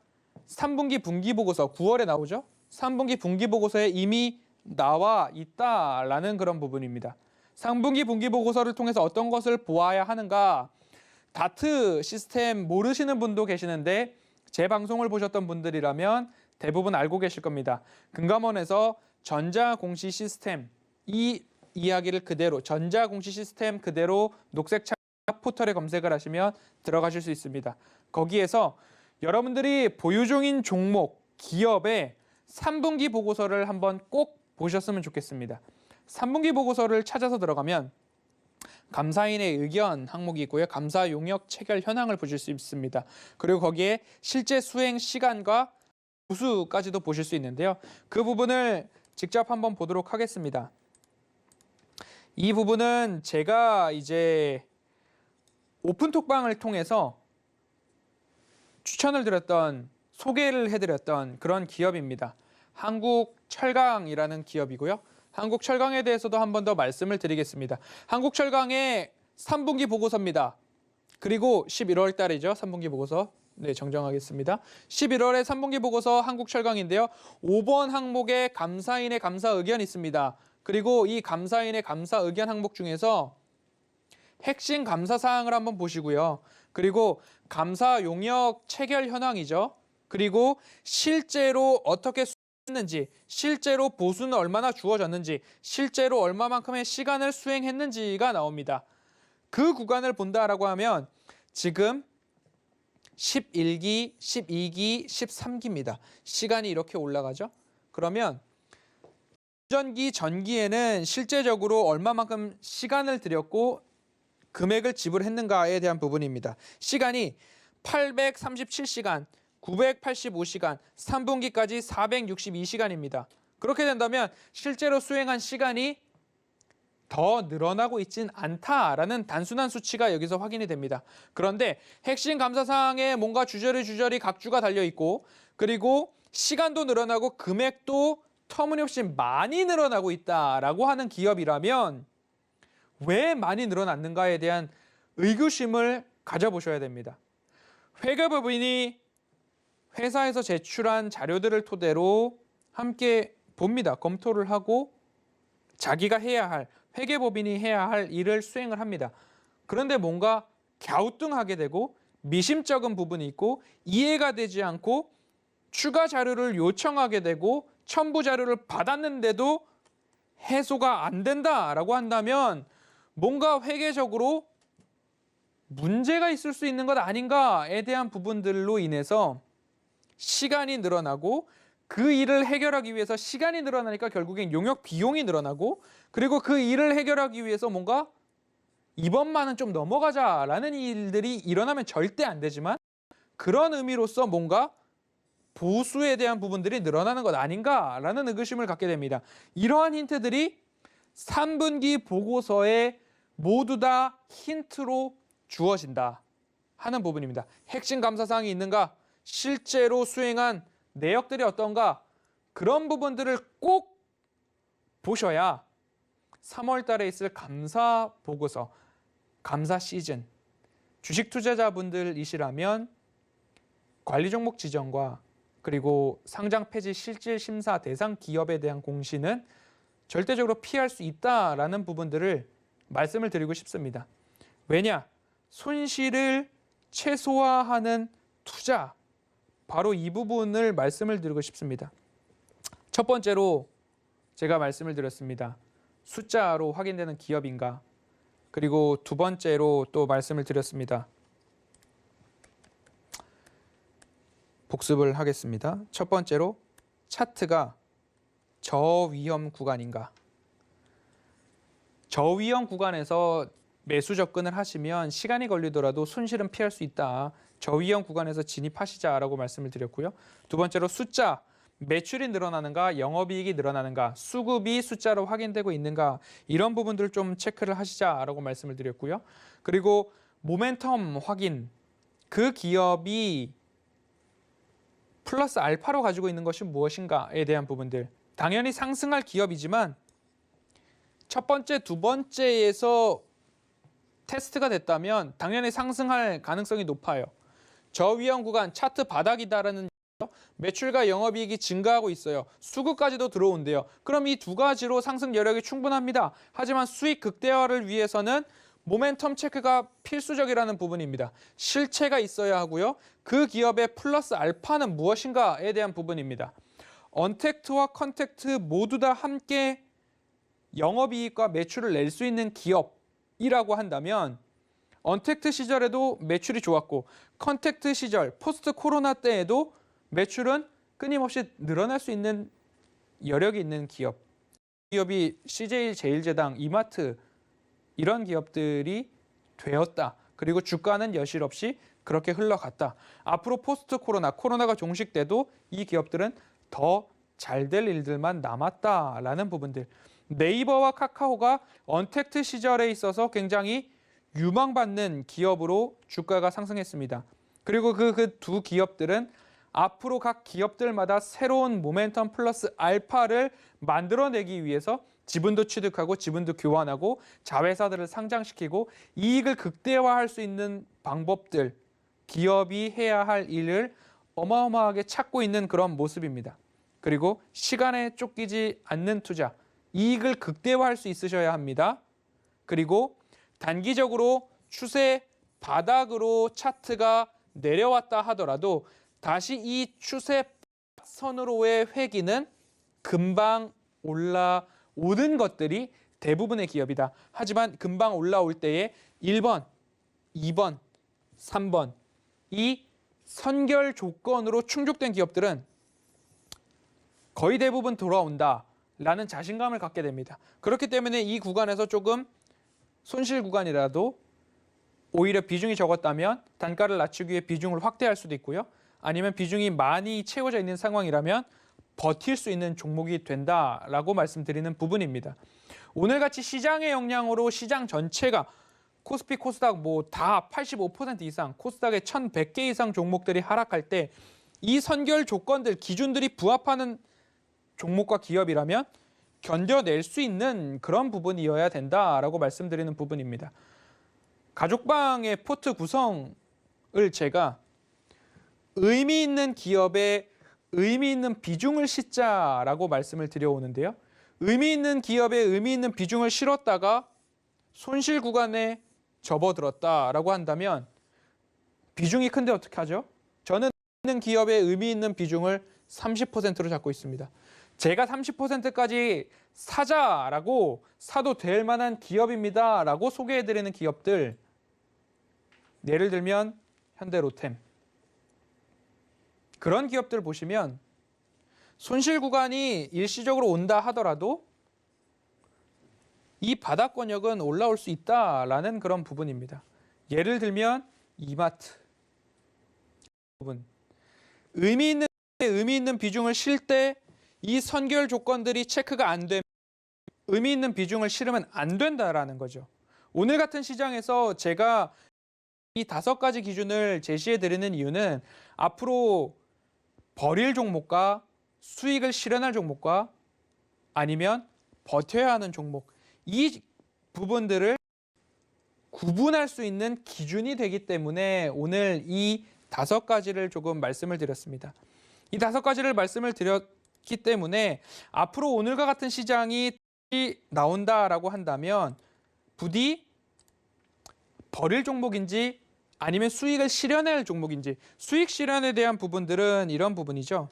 Speaker 2: 3분기 분기보고서 9월에 나오죠. 3분기 분기보고서에 이미 나와 있다라는 그런 부분입니다. 3분기 분기보고서를 통해서 어떤 것을 보아야 하는가, 다트 시스템 모르시는 분도 계시는데 제 방송을 보셨던 분들이라면 대부분 알고 계실 겁니다. 금감원에서 전자공시 시스템 이 이야기를 그대로 전자공시 시스템 그대로 녹색 창 포털에 검색을 하시면 들어가실 수 있습니다. 거기에서 여러분들이 보유 중인 종목, 기업의 3분기 보고서를 한번 꼭 보셨으면 좋겠습니다. 3분기 보고서를 찾아서 들어가면 감사인의 의견 항목이 있고요. 감사 용역 체결 현황을 보실 수 있습니다. 그리고 거기에 실제 수행 시간과 부수까지도 보실 수 있는데요. 그 부분을 직접 한번 보도록 하겠습니다. 이 부분은 제가 이제 오픈톡방을 통해서 추천을 드렸던, 소개를 해드렸던 그런 기업입니다. 한국철강이라는 기업이고요. 한국철강에 대해서도 한 번 더 말씀을 드리겠습니다. 한국철강의 3분기 보고서입니다. 그리고 11월 달이죠. 3분기 보고서. 네, 정정하겠습니다. 11월에 3분기 보고서 한국철강인데요. 5번 항목에 감사인의 감사 의견이 있습니다. 그리고 이 감사인의 감사 의견 항목 중에서 핵심 감사 사항을 한번 보시고요. 그리고 감사 용역 체결 현황이죠. 그리고 실제로 어떻게 수행했는지, 실제로 보수는 얼마나 주어졌는지, 실제로 얼마만큼의 시간을 수행했는지가 나옵니다. 그 구간을 본다라고 하면 지금 11기, 12기, 13기입니다. 시간이 이렇게 올라가죠. 그러면 전기, 전기에는 실제적으로 얼마만큼 시간을 들였고 금액을 지불했는가에 대한 부분입니다. 시간이 837시간, 985시간, 3분기까지 462시간입니다. 그렇게 된다면 실제로 수행한 시간이 더 늘어나고 있진 않다라는 단순한 수치가 여기서 확인이 됩니다. 그런데 핵심 감사사항에 뭔가 주저리 각주가 달려있고, 그리고 시간도 늘어나고 금액도 터무니없이 많이 늘어나고 있다라고 하는 기업이라면 왜 많이 늘어났는가에 대한 의구심을 가져보셔야 됩니다. 회계법인이 회사에서 제출한 자료들을 토대로 함께 봅니다. 검토를 하고 자기가 해야 할, 회계법인이 해야 할 일을 수행을 합니다. 그런데 뭔가 갸우뚱하게 되고 미심쩍은 부분이 있고 이해가 되지 않고 추가 자료를 요청하게 되고 첨부 자료를 받았는데도 해소가 안 된다라고 한다면 뭔가 회계적으로 문제가 있을 수 있는 것 아닌가에 대한 부분들로 인해서 시간이 늘어나고, 그 일을 해결하기 위해서 시간이 늘어나니까 결국엔 용역 비용이 늘어나고, 그리고 그 일을 해결하기 위해서 뭔가 이번만은 좀 넘어가자라는 일들이 일어나면 절대 안 되지만 그런 의미로서 뭔가 보수에 대한 부분들이 늘어나는 것 아닌가라는 의구심을 갖게 됩니다. 이러한 힌트들이 3분기 보고서에 모두 다 힌트로 주어진다 하는 부분입니다. 핵심 감사사항이 있는가? 실제로 수행한 내역들이 어떤가? 그런 부분들을 꼭 보셔야 3월 달에 있을 감사 보고서, 감사 시즌, 주식 투자자분들이시라면 관리 종목 지정과 그리고 상장 폐지 실질 심사 대상 기업에 대한 공시는 절대적으로 피할 수 있다라는 부분들을 말씀을 드리고 싶습니다. 왜냐? 손실을 최소화하는 투자, 바로 이 부분을 말씀을 드리고 싶습니다. 첫 번째로 제가 말씀을 드렸습니다. 숫자로 확인되는 기업인가? 그리고 두 번째로 또 말씀을 드렸습니다. 복습을 하겠습니다. 첫 번째로 차트가 저위험 구간인가? 저위험 구간에서 매수 접근을 하시면 시간이 걸리더라도 손실은 피할 수 있다. 저위험 구간에서 진입하시자라고 말씀을 드렸고요. 두 번째로 숫자, 매출이 늘어나는가, 영업이익이 늘어나는가, 수급이 숫자로 확인되고 있는가, 이런 부분들을 좀 체크를 하시자라고 말씀을 드렸고요. 그리고 모멘텀 확인, 그 기업이 플러스 알파로 가지고 있는 것이 무엇인가에 대한 부분들, 당연히 상승할 기업이지만 첫 번째, 두 번째에서 테스트가 됐다면 당연히 상승할 가능성이 높아요. 저위험 구간, 차트 바닥이다라는 매출과 영업이익이 증가하고 있어요. 수급까지도 들어온대요. 그럼 이 두 가지로 상승 여력이 충분합니다. 하지만 수익 극대화를 위해서는 모멘텀 체크가 필수적이라는 부분입니다. 실체가 있어야 하고요. 그 기업의 플러스 알파는 무엇인가에 대한 부분입니다. 언택트와 컨택트 모두 다 함께 영업이익과 매출을 낼 수 있는 기업이라고 한다면 언택트 시절에도 매출이 좋았고 컨택트 시절, 포스트 코로나 때에도 매출은 끊임없이 늘어날 수 있는 여력이 있는 기업. 기업이 CJ 제일제당, 이마트 이런 기업들이 되었다. 그리고 주가는 여실없이 그렇게 흘러갔다. 앞으로 포스트 코로나, 코로나가 종식돼도 이 기업들은 더 잘 될 일들만 남았다라는 부분들. 네이버와 카카오가 언택트 시절에 있어서 굉장히 유망받는 기업으로 주가가 상승했습니다. 그리고 그 두 기업들은 앞으로 각 기업들마다 새로운 모멘텀 플러스 알파를 만들어내기 위해서 지분도 취득하고 지분도 교환하고 자회사들을 상장시키고 이익을 극대화할 수 있는 방법들, 기업이 해야 할 일을 어마어마하게 찾고 있는 그런 모습입니다. 그리고 시간에 쫓기지 않는 투자, 이익을 극대화할 수 있으셔야 합니다. 그리고 단기적으로 추세 바닥으로 차트가 내려왔다 하더라도 다시 이 추세 선으로의 회귀는 금방 올라오는 것들이 대부분의 기업이다. 하지만 금방 올라올 때에 1번, 2번, 3번 이 선결 조건으로 충족된 기업들은 거의 대부분 돌아온다라는 자신감을 갖게 됩니다. 그렇기 때문에 이 구간에서 조금 손실 구간이라도 오히려 비중이 적었다면 단가를 낮추기 위해 비중을 확대할 수도 있고요. 아니면 비중이 많이 채워져 있는 상황이라면 버틸 수 있는 종목이 된다라고 말씀드리는 부분입니다. 오늘같이 시장의 영향으로 시장 전체가 코스피, 코스닥 뭐 다 85% 이상, 코스닥의 1,100개 이상 종목들이 하락할 때 이 선결 조건들, 기준들이 부합하는 종목과 기업이라면 견뎌낼 수 있는 그런 부분이어야 된다라고 말씀드리는 부분입니다. 가족방의 포트 구성을 제가 의미 있는 기업에 의미 있는 비중을 싣자라고 말씀을 드려오는데요. 의미 있는 기업에 의미 있는 비중을 실었다가 손실 구간에 접어들었다라고 한다면 비중이 큰데 어떻게 하죠? 저는 의미 있는 기업에 의미 있는 비중을 30%로 잡고 있습니다. 제가 30%까지 사자라고 사도 될 만한 기업입니다라고 소개해드리는 기업들, 예를 들면 현대로템, 그런 기업들 보시면 손실 구간이 일시적으로 온다 하더라도 이 바닥권역은 올라올 수 있다라는 그런 부분입니다. 예를 들면 이마트 부분, 의미 있는 비중을 실 때 이 선결 조건들이 체크가 안 되면 의미 있는 비중을 실으면 안 된다라는 거죠. 오늘 같은 시장에서 제가 이 5가지 기준을 제시해 드리는 이유는 앞으로 버릴 종목과 수익을 실현할 종목과 아니면 버텨야 하는 종목, 이 부분들을 구분할 수 있는 기준이 되기 때문에 오늘 이 5가지를 조금 말씀을 드렸습니다. 이 5가지를 말씀을 드렸기 때문에 앞으로 오늘과 같은 시장이 나온다라고 한다면 부디 버릴 종목인지 아니면 수익을 실현할 종목인지, 수익 실현에 대한 부분들은 이런 부분이죠.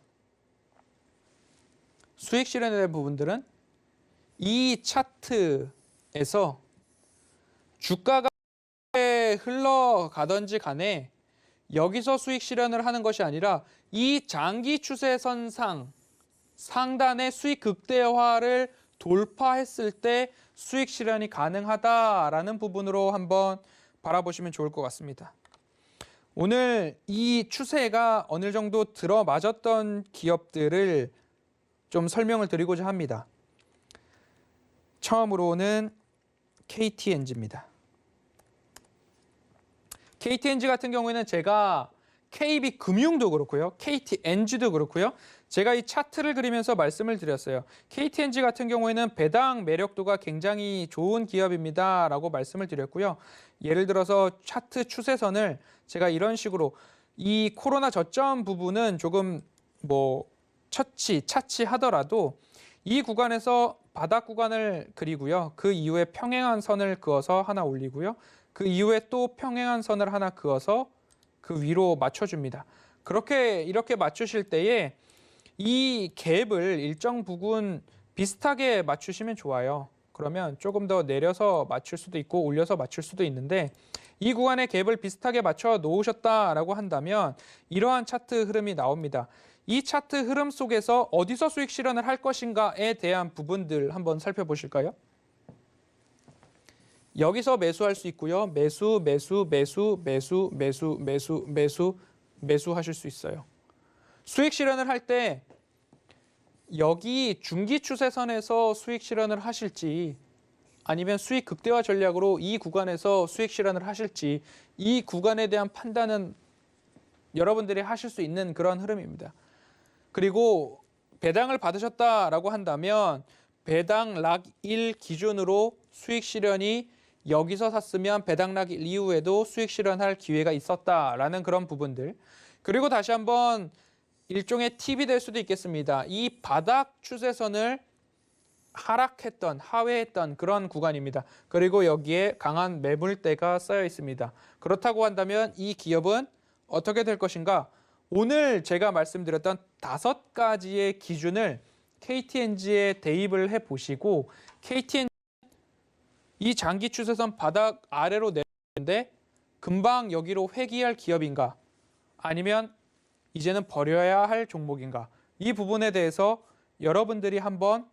Speaker 2: 수익 실현에 대한 부분들은 이 차트에서 주가가 흘러가든지 간에 여기서 수익 실현을 하는 것이 아니라 이 장기 추세선상 상단의 수익 극대화를 돌파했을 때 수익 실현이 가능하다라는 부분으로 한번 바라보시면 좋을 것 같습니다. 오늘 이 추세가 어느 정도 들어맞았던 기업들을 좀 설명을 드리고자 합니다. 처음으로는 KTNG입니다. KTNG 같은 경우에는 제가 KB금융도 그렇고요. KTNG도 그렇고요. 제가 이 차트를 그리면서 말씀을 드렸어요. KTNG 같은 경우에는 배당 매력도가 굉장히 좋은 기업입니다 라고 말씀을 드렸고요. 예를 들어서 차트 추세선을 제가 이런 식으로 이 코로나 저점 부분은 조금 차치하더라도 이 구간에서 바닥 구간을 그리고요. 그 이후에 평행한 선을 그어서 하나 올리고요. 그 이후에 또 평행한 선을 하나 그어서 그 위로 맞춰줍니다. 이렇게 맞추실 때에 이 갭을 일정 부분 비슷하게 맞추시면 좋아요. 그러면 조금 더 내려서 맞출 수도 있고 올려서 맞출 수도 있는데 이 구간의 갭을 비슷하게 맞춰 놓으셨다라고 한다면 이러한 차트 흐름이 나옵니다. 이 차트 흐름 속에서 어디서 수익 실현을 할 것인가에 대한 부분들 한번 살펴보실까요? 여기서 매수할 수 있고요. 매수하실 수 있어요. 수익 실현을 할 때 여기 중기 추세선에서 수익 실현을 하실지 아니면 수익 극대화 전략으로 이 구간에서 수익 실현을 하실지 이 구간에 대한 판단은 여러분들이 하실 수 있는 그런 흐름입니다. 그리고 배당을 받으셨다라고 한다면 배당 락1 기준으로 수익 실현이 여기서 샀으면 배당 락1 이후에도 수익 실현할 기회가 있었다라는 그런 부분들. 그리고 다시 한번 일종의 팁이 될 수도 있겠습니다. 이 바닥 추세선을 하회했던 그런 구간입니다. 그리고 여기에 강한 매물대가 쌓여 있습니다. 그렇다고 한다면 이 기업은 어떻게 될 것인가? 오늘 제가 말씀드렸던 5가지의 기준을 KTNG에 대입을 해보시고 KTNG 이 장기 추세선 바닥 아래로 내리는데 금방 여기로 회귀할 기업인가? 아니면 이제는 버려야 할 종목인가? 이 부분에 대해서 여러분들이 한번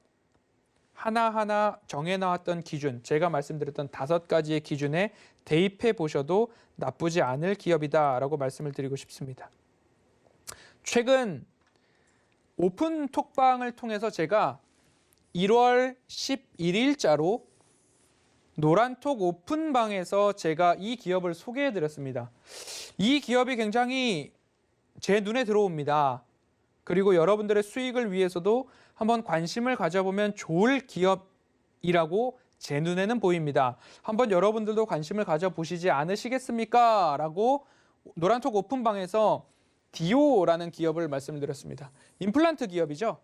Speaker 2: 하나하나 정해나왔던 기준, 제가 말씀드렸던 5가지의 기준에 대입해 보셔도 나쁘지 않을 기업이다라고 말씀을 드리고 싶습니다. 최근 오픈 톡방을 통해서 제가 1월 11일자로 노란톡 오픈방에서 제가 이 기업을 소개해 드렸습니다. 이 기업이 굉장히 제 눈에 들어옵니다. 그리고 여러분들의 수익을 위해서도 한번 관심을 가져보면 좋을 기업이라고 제 눈에는 보입니다. 한번 여러분들도 관심을 가져보시지 않으시겠습니까? 라고 노란톡 오픈방에서 디오라는 기업을 말씀드렸습니다. 임플란트 기업이죠.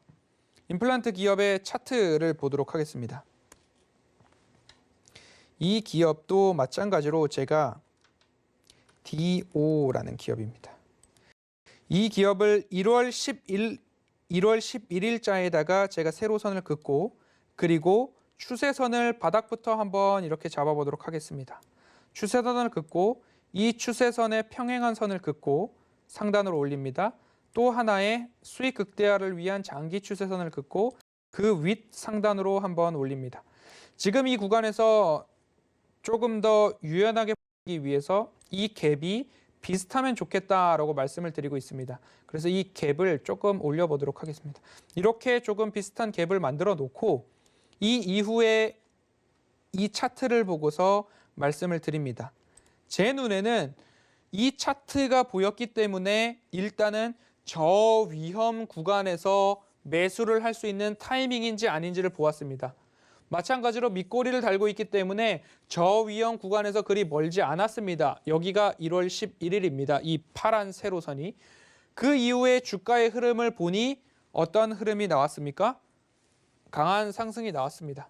Speaker 2: 임플란트 기업의 차트를 보도록 하겠습니다. 이 기업도 마찬가지로 제가 DO라는 기업입니다. 이 기업을 1월 11일자에다가 제가 세로선을 긋고 그리고 추세선을 바닥부터 한번 이렇게 잡아보도록 하겠습니다. 추세선을 긋고 이 추세선에 평행한 선을 긋고 상단으로 올립니다. 또 하나의 수익 극대화를 위한 장기 추세선을 긋고 그 윗 상단으로 한번 올립니다. 지금 이 구간에서 조금 더 유연하게 보기 위해서 이 갭이 비슷하면 좋겠다라고 말씀을 드리고 있습니다. 그래서 이 갭을 조금 올려보도록 하겠습니다. 이렇게 조금 비슷한 갭을 만들어 놓고 이 이후에 이 차트를 보고서 말씀을 드립니다. 제 눈에는 이 차트가 보였기 때문에 일단은 저위험 구간에서 매수를 할 수 있는 타이밍인지 아닌지를 보았습니다. 마찬가지로 밑꼬리를 달고 있기 때문에 저위험 구간에서 그리 멀지 않았습니다. 여기가 1월 11일입니다. 이 파란 세로선이. 그 이후에 주가의 흐름을 보니 어떤 흐름이 나왔습니까? 강한 상승이 나왔습니다.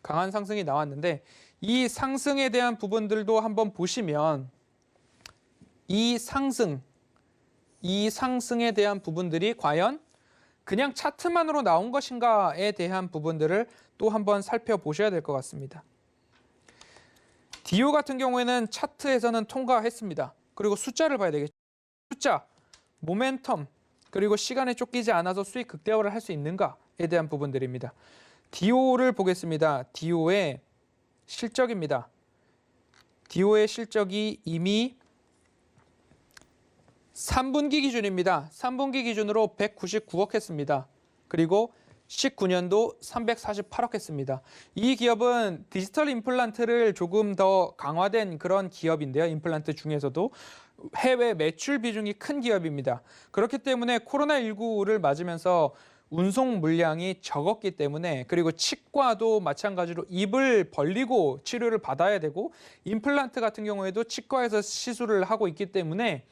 Speaker 2: 강한 상승이 나왔는데 이 상승에 대한 부분들도 한번 보시면 이 상승에 대한 부분들이 과연 그냥 차트만으로 나온 것인가에 대한 부분들을 또 한번 살펴보셔야 될 것 같습니다. 디오 같은 경우에는 차트에서는 통과했습니다. 그리고 숫자를 봐야 되겠죠. 숫자, 모멘텀, 그리고 시간에 쫓기지 않아서 수익 극대화를 할 수 있는가에 대한 부분들입니다. DO를 보겠습니다. DO의 실적입니다. DO의 실적이 이미 3분기 기준입니다. 3분기 기준으로 199억 했습니다. 그리고 19년도 348억 했습니다. 이 기업은 디지털 임플란트를 조금 더 강화된 그런 기업인데요. 임플란트 중에서도 해외 매출 비중이 큰 기업입니다. 그렇기 때문에 코로나19를 맞으면서 운송 물량이 적었기 때문에, 그리고 치과도 마찬가지로 입을 벌리고 치료를 받아야 되고, 임플란트 같은 경우에도 치과에서 시술을 하고 있기 때문에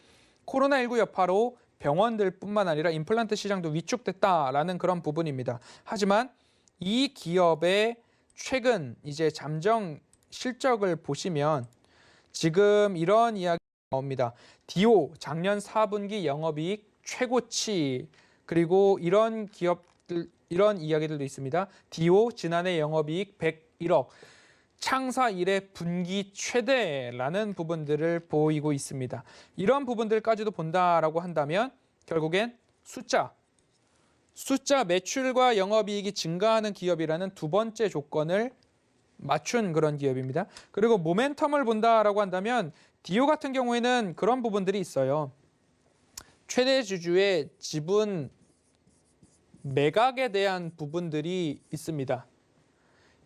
Speaker 2: 코로나19 여파로 병원들뿐만 아니라 임플란트 시장도 위축됐다라는 그런 부분입니다. 하지만 이 기업의 최근 이제 잠정 실적을 보시면 지금 이런 이야기 나옵니다. DO 작년 4분기 영업이익 최고치, 그리고 이런 기업들, 이런 이야기들도 있습니다. DO 지난해 영업이익 101억, 창사 이래 분기 최대라는 부분들을 보이고 있습니다. 이런 부분들까지도 본다라고 한다면 결국엔 숫자 매출과 영업이익이 증가하는 기업이라는 두 번째 조건을 맞춘 그런 기업입니다. 그리고 모멘텀을 본다라고 한다면 DO 같은 경우에는 그런 부분들이 있어요. 최대 주주의 지분 매각에 대한 부분들이 있습니다.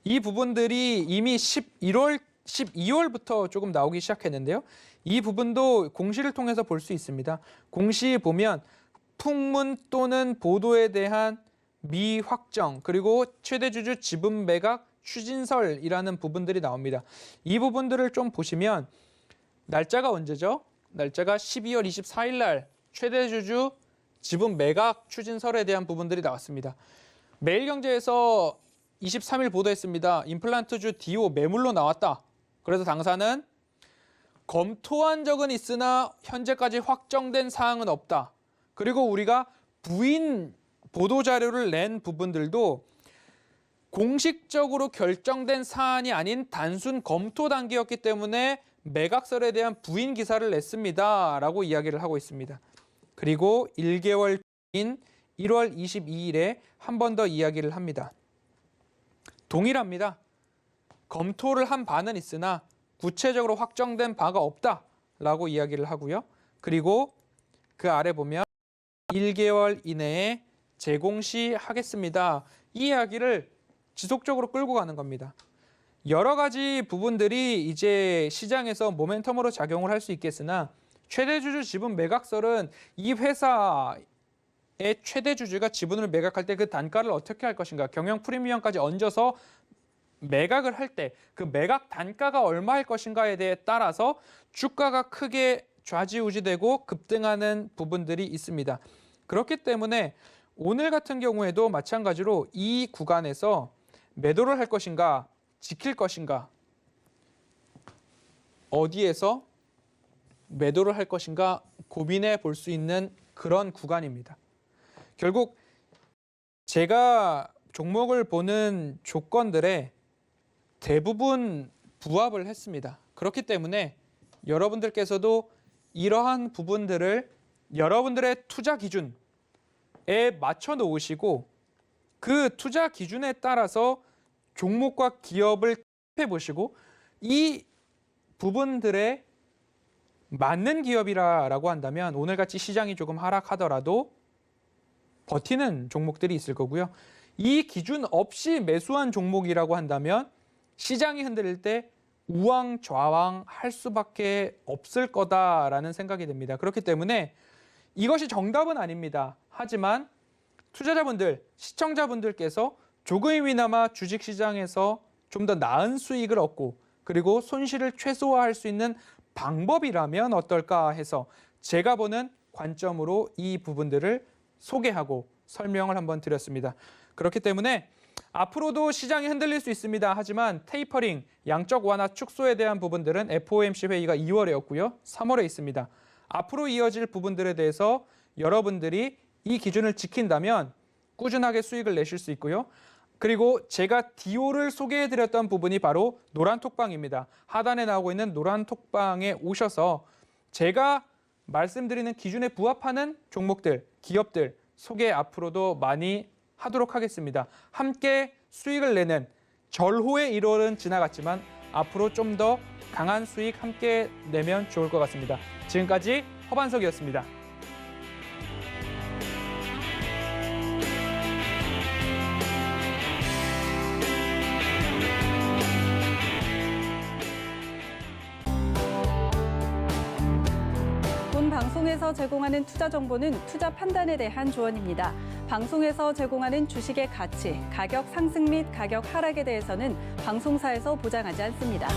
Speaker 2: 이 부분들이 이미 12월부터 조금 나오기 시작했는데요. 이 부분도 공시를 통해서 볼 수 있습니다. 공시 보면 풍문 또는 보도에 대한 미확정, 그리고 최대주주 지분 매각 추진설이라는 부분들이 나옵니다. 이 부분들을 좀 보시면 날짜가 언제죠? 날짜가 12월 24일 날 최대주주 지분 매각 추진설에 대한 부분들이 나왔습니다. 매일경제에서 23일 보도했습니다. 임플란트주 DO 매물로 나왔다. 그래서 당사는 검토한 적은 있으나 현재까지 확정된 사항은 없다. 그리고 우리가 부인 보도자료를 낸 부분들도 공식적으로 결정된 사안이 아닌 단순 검토 단계였기 때문에 매각설에 대한 부인 기사를 냈습니다. 라고 이야기를 하고 있습니다. 그리고 1개월 뒤인 1월 22일에 한 번 더 이야기를 합니다. 동일합니다. 검토를 한 바는 있으나 구체적으로 확정된 바가 없다라고 이야기를 하고요. 그리고 그 아래 보면 1개월 이내에 재공시하겠습니다. 이 이야기를 지속적으로 끌고 가는 겁니다. 여러 가지 부분들이 이제 시장에서 모멘텀으로 작용을 할 수 있겠으나 최대주주 지분 매각설은 이 회사의 최대주주가 지분을 매각할 때 그 단가를 어떻게 할 것인가, 경영 프리미엄까지 얹어서 매각을 할 때 그 매각 단가가 얼마일 것인가에 대해 따라서 주가가 크게 좌지우지되고 급등하는 부분들이 있습니다. 그렇기 때문에 오늘 같은 경우에도 마찬가지로 이 구간에서 매도를 할 것인가, 지킬 것인가, 어디에서 매도를 할 것인가 고민해 볼 수 있는 그런 구간입니다. 결국 제가 종목을 보는 조건들에 대부분 부합을 했습니다. 그렇기 때문에 여러분들께서도 이러한 부분들을 여러분들의 투자 기준에 맞춰 놓으시고 그 투자 기준에 따라서 종목과 기업을 해보시고 이 부분들에 맞는 기업이라고 한다면 오늘같이 시장이 조금 하락하더라도 버티는 종목들이 있을 거고요. 이 기준 없이 매수한 종목이라고 한다면 시장이 흔들릴 때 우왕좌왕 할 수밖에 없을 거다라는 생각이 듭니다. 그렇기 때문에 이것이 정답은 아닙니다. 하지만 투자자분들, 시청자분들께서 조금이나마 주식시장에서 좀 더 나은 수익을 얻고 그리고 손실을 최소화할 수 있는 방법이라면 어떨까 해서 제가 보는 관점으로 이 부분들을 소개하고 설명을 한번 드렸습니다. 그렇기 때문에 앞으로도 시장이 흔들릴 수 있습니다. 하지만 테이퍼링, 양적 완화 축소에 대한 부분들은 FOMC 회의가 2월에였고요. 3월에 있습니다. 앞으로 이어질 부분들에 대해서 여러분들이 이 기준을 지킨다면 꾸준하게 수익을 내실 수 있고요. 그리고 제가 DO를 소개해드렸던 부분이 바로 노란톡방입니다. 하단에 나오고 있는 노란톡방에 오셔서 제가 말씀드리는 기준에 부합하는 종목들, 기업들 소개 앞으로도 많이 하도록 하겠습니다. 함께 수익을 내는 절호의 1월은 지나갔지만 앞으로 좀 더 강한 수익 함께 내면 좋을 것 같습니다. 지금까지 허반석이었습니다.
Speaker 3: 본 방송에서 제공하는 투자 정보는 투자 판단에 대한 조언입니다. 방송에서 제공하는 주식의 가치, 가격 상승 및 가격 하락에 대해서는 방송사에서 보장하지 않습니다.